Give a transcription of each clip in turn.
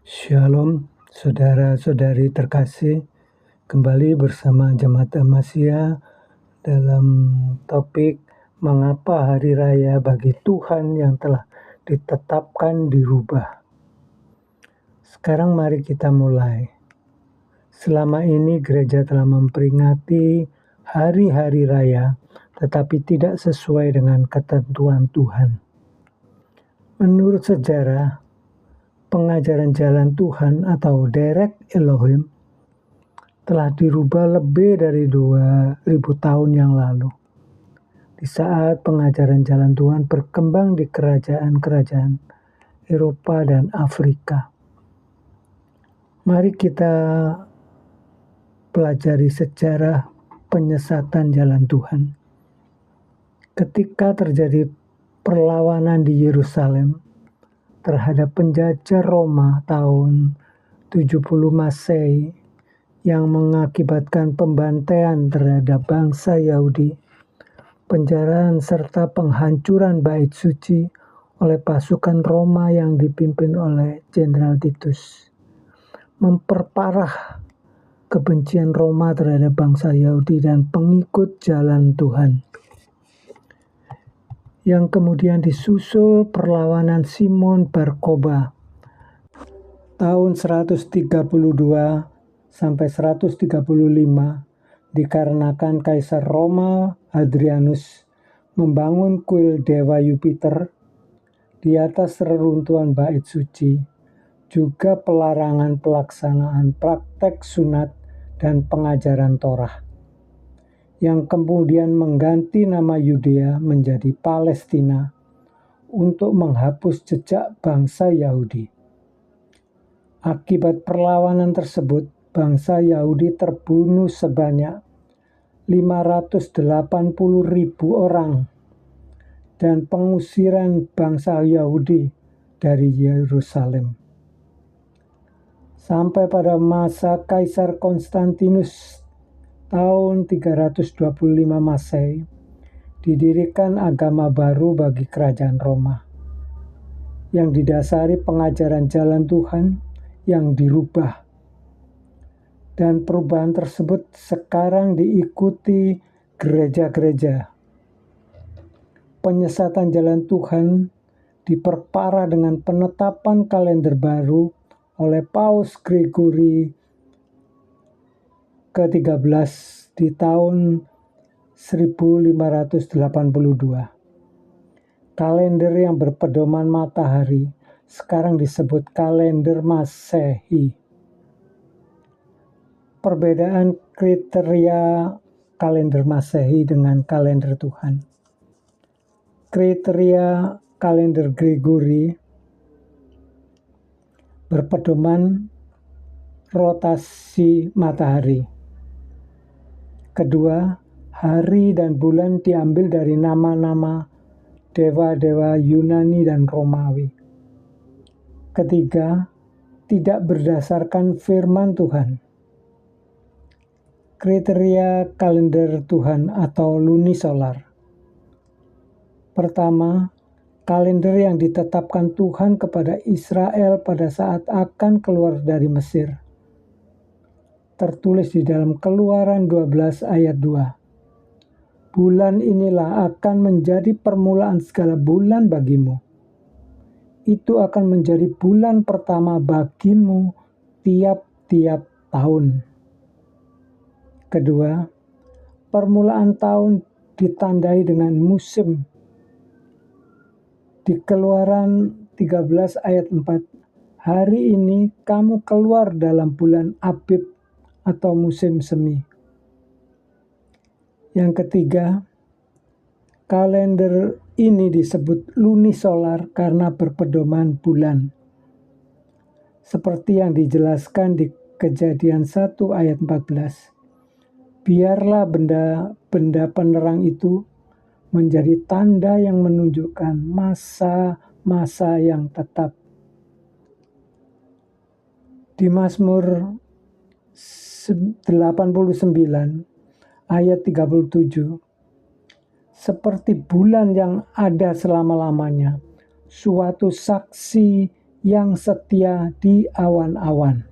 Shalom, saudara-saudari terkasih, kembali bersama Jemaat Amasya dalam topik mengapa hari raya bagi Tuhan yang telah ditetapkan dirubah. Sekarang mari kita mulai. Selama ini gereja telah memperingati hari-hari raya, tetapi tidak sesuai dengan ketentuan Tuhan. Menurut sejarah, pengajaran jalan Tuhan atau Derek Elohim telah dirubah lebih dari 2000 tahun yang lalu. Di saat pengajaran jalan Tuhan berkembang di kerajaan-kerajaan Eropa dan Afrika. Mari kita pelajari sejarah penyesatan jalan Tuhan. Ketika terjadi perlawanan di Yerusalem terhadap penjajah Roma tahun 70 Masehi yang mengakibatkan pembantaian terhadap bangsa Yahudi, penjarahan serta penghancuran bait suci oleh pasukan Roma yang dipimpin oleh Jenderal Titus, memperparah kebencian Roma terhadap bangsa Yahudi dan pengikut jalan Tuhan. Yang kemudian disusul perlawanan Simon Bar Kokhba tahun 132 sampai 135 dikarenakan Kaisar Roma Hadrianus membangun kuil dewa Jupiter di atas reruntuhan bait suci, juga pelarangan pelaksanaan praktek sunat dan pengajaran Torah, yang kemudian mengganti nama Yudea menjadi Palestina untuk menghapus jejak bangsa Yahudi. Akibat perlawanan tersebut, bangsa Yahudi terbunuh sebanyak 580.000 orang dan pengusiran bangsa Yahudi dari Yerusalem. Sampai pada masa Kaisar Konstantinus tahun 325 Masehi, didirikan agama baru bagi kerajaan Roma yang didasari pengajaran jalan Tuhan yang dirubah. Dan perubahan tersebut sekarang diikuti gereja-gereja. Penyesatan jalan Tuhan diperparah dengan penetapan kalender baru oleh Paus Gregory ke-13 di tahun 1582. Kalender yang berpedoman matahari sekarang disebut kalender Masehi. Perbedaan kriteria kalender Masehi dengan kalender Tuhan. Kriteria kalender Gregory berpedoman rotasi matahari. Kedua, hari dan bulan diambil dari nama-nama dewa-dewa Yunani dan Romawi. Ketiga, tidak berdasarkan firman Tuhan. Kriteria kalender Tuhan atau lunisolar. Pertama, kalender yang ditetapkan Tuhan kepada Israel pada saat akan keluar dari Mesir. Tertulis di dalam Keluaran 12 ayat 2. Bulan inilah akan menjadi permulaan segala bulan bagimu. Itu akan menjadi bulan pertama bagimu tiap-tiap tahun. Kedua, permulaan tahun ditandai dengan musim. Di Keluaran 13 ayat 4, hari ini kamu keluar dalam bulan Abib atau musim semi. Yang ketiga, kalender ini disebut lunisolar karena berpedoman bulan. Seperti yang dijelaskan di Kejadian 1 ayat 14. Biarlah benda penerang itu menjadi tanda yang menunjukkan masa-masa yang tetap. Di Mazmur 89 ayat 37, seperti bulan yang ada selama-lamanya, suatu saksi yang setia di awan-awan.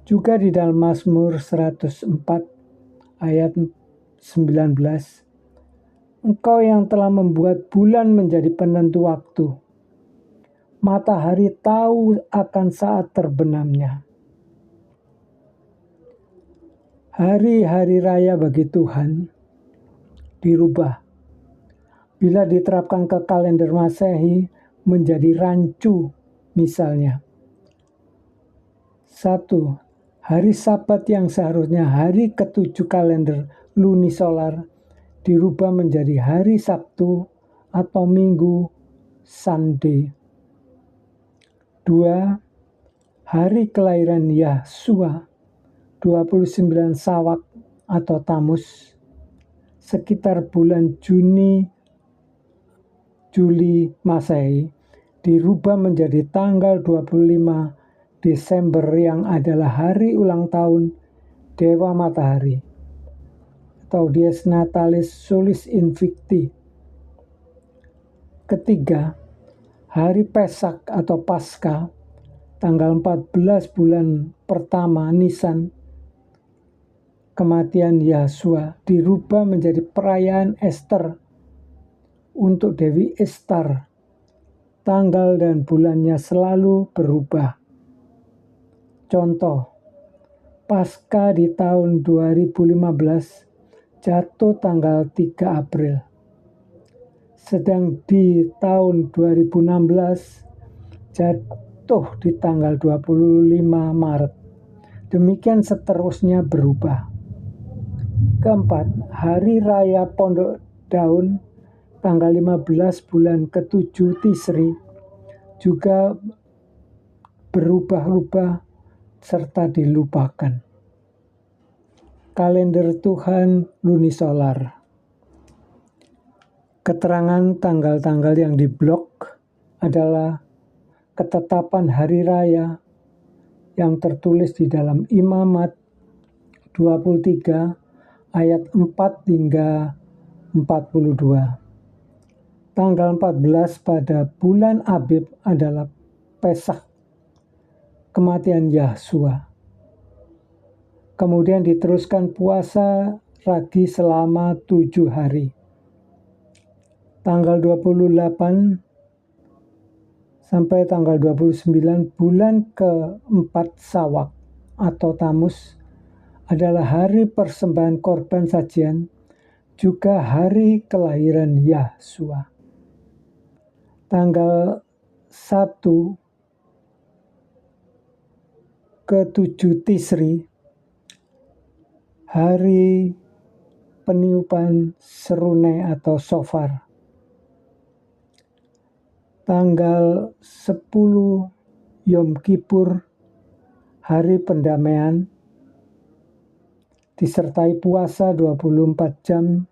Juga di dalam Mazmur 104 ayat 19, Engkau yang telah membuat bulan menjadi penentu waktu. Matahari tahu akan saat terbenamnya. Hari-hari raya bagi Tuhan dirubah. Bila diterapkan ke kalender Masehi menjadi rancu misalnya. 1. Hari Sabat yang seharusnya hari ke-7 kalender lunisolar dirubah menjadi hari Sabtu atau Minggu Sunday. 2. Hari kelahiran Yahsua 29 Sawak atau Tamus sekitar bulan Juli Masehi dirubah menjadi tanggal 25 Desember yang adalah hari ulang tahun Dewa Matahari atau Dies Natalis Solis Invicti. Ketiga, hari Pesak atau Paskah tanggal 14 bulan pertama Nisan, kematian Yahsua dirubah menjadi perayaan Ester untuk Dewi Ishtar. Tanggal dan bulannya selalu berubah. Contoh, Paskah di tahun 2015 jatuh tanggal 3 April. Sedang di tahun 2016 jatuh di tanggal 25 Maret. Demikian seterusnya berubah. Keempat, Hari Raya Pondok Daun tanggal 15 bulan ke-7 Tisri juga berubah-ubah serta dilupakan. Kalender Tuhan lunisolar. Keterangan tanggal-tanggal yang diblok adalah ketetapan hari raya yang tertulis di dalam Imamat 23 ayat 4 hingga 42. Tanggal 14 pada bulan Abib adalah Pesak, kematian Yahsua. Kemudian diteruskan puasa ragi selama 7 hari. Tanggal 28 sampai tanggal 29 bulan ke-4 Sawak atau Tamus adalah hari persembahan korban sajian, juga hari kelahiran Yahsua. Tanggal 1 ke-7 Tisri, hari peniupan serunai atau shofar. Tanggal 10 Yom Kippur, hari pendamaian, disertai puasa 24 jam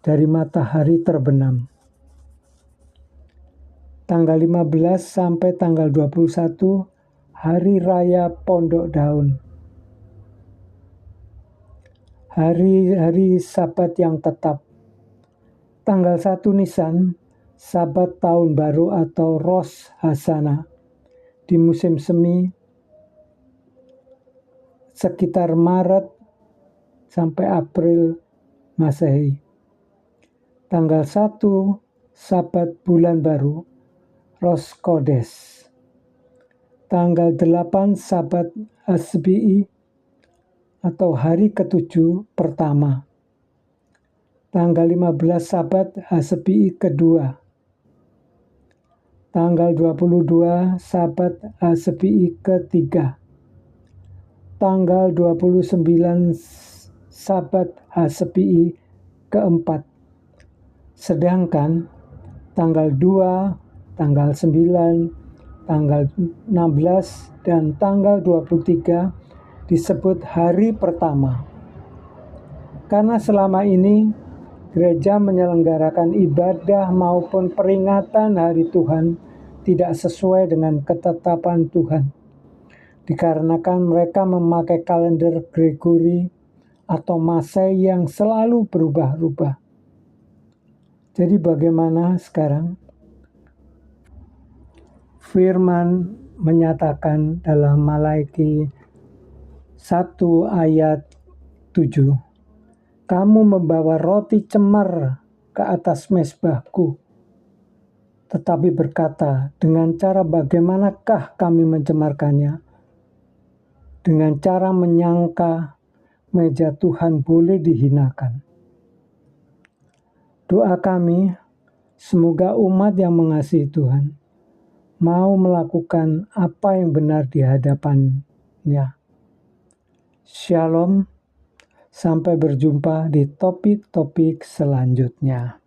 dari matahari terbenam. Tanggal 15 sampai tanggal 21, Hari Raya Pondok Daun. Hari-hari Sabat yang tetap. Tanggal 1 Nisan, Sabat Tahun Baru atau Rosh Hashanah. Di musim semi, sekitar Maret sampai April Masehi. Tanggal 1 Sabat Bulan Baru, Rosh Kodesh. Tanggal 8 Sabat Hasbi'i atau hari ke-7 pertama. Tanggal 15 Sabat Hasbi'i kedua. Tanggal 22 Sabat Hasbi'i ketiga. Tanggal 29 Sabat Hasbi'i keempat. Sedangkan tanggal 2, tanggal 9, tanggal 16 dan tanggal 23 disebut hari pertama. Karena selama ini gereja menyelenggarakan ibadah maupun peringatan hari Tuhan tidak sesuai dengan ketetapan Tuhan. Dikarenakan mereka memakai kalender Gregori atau Masehi yang selalu berubah-ubah. Jadi bagaimana sekarang? Firman menyatakan dalam Malaki 1 ayat 7, "Kamu membawa roti cemar ke atas mezbahku, tetapi berkata, dengan cara bagaimanakah kami mencemarkannya? Dengan cara menyangka meja Tuhan boleh dihinakan." Doa kami, semoga umat yang mengasihi Tuhan mau melakukan apa yang benar di hadapan-Nya. Shalom, sampai berjumpa di topik-topik selanjutnya.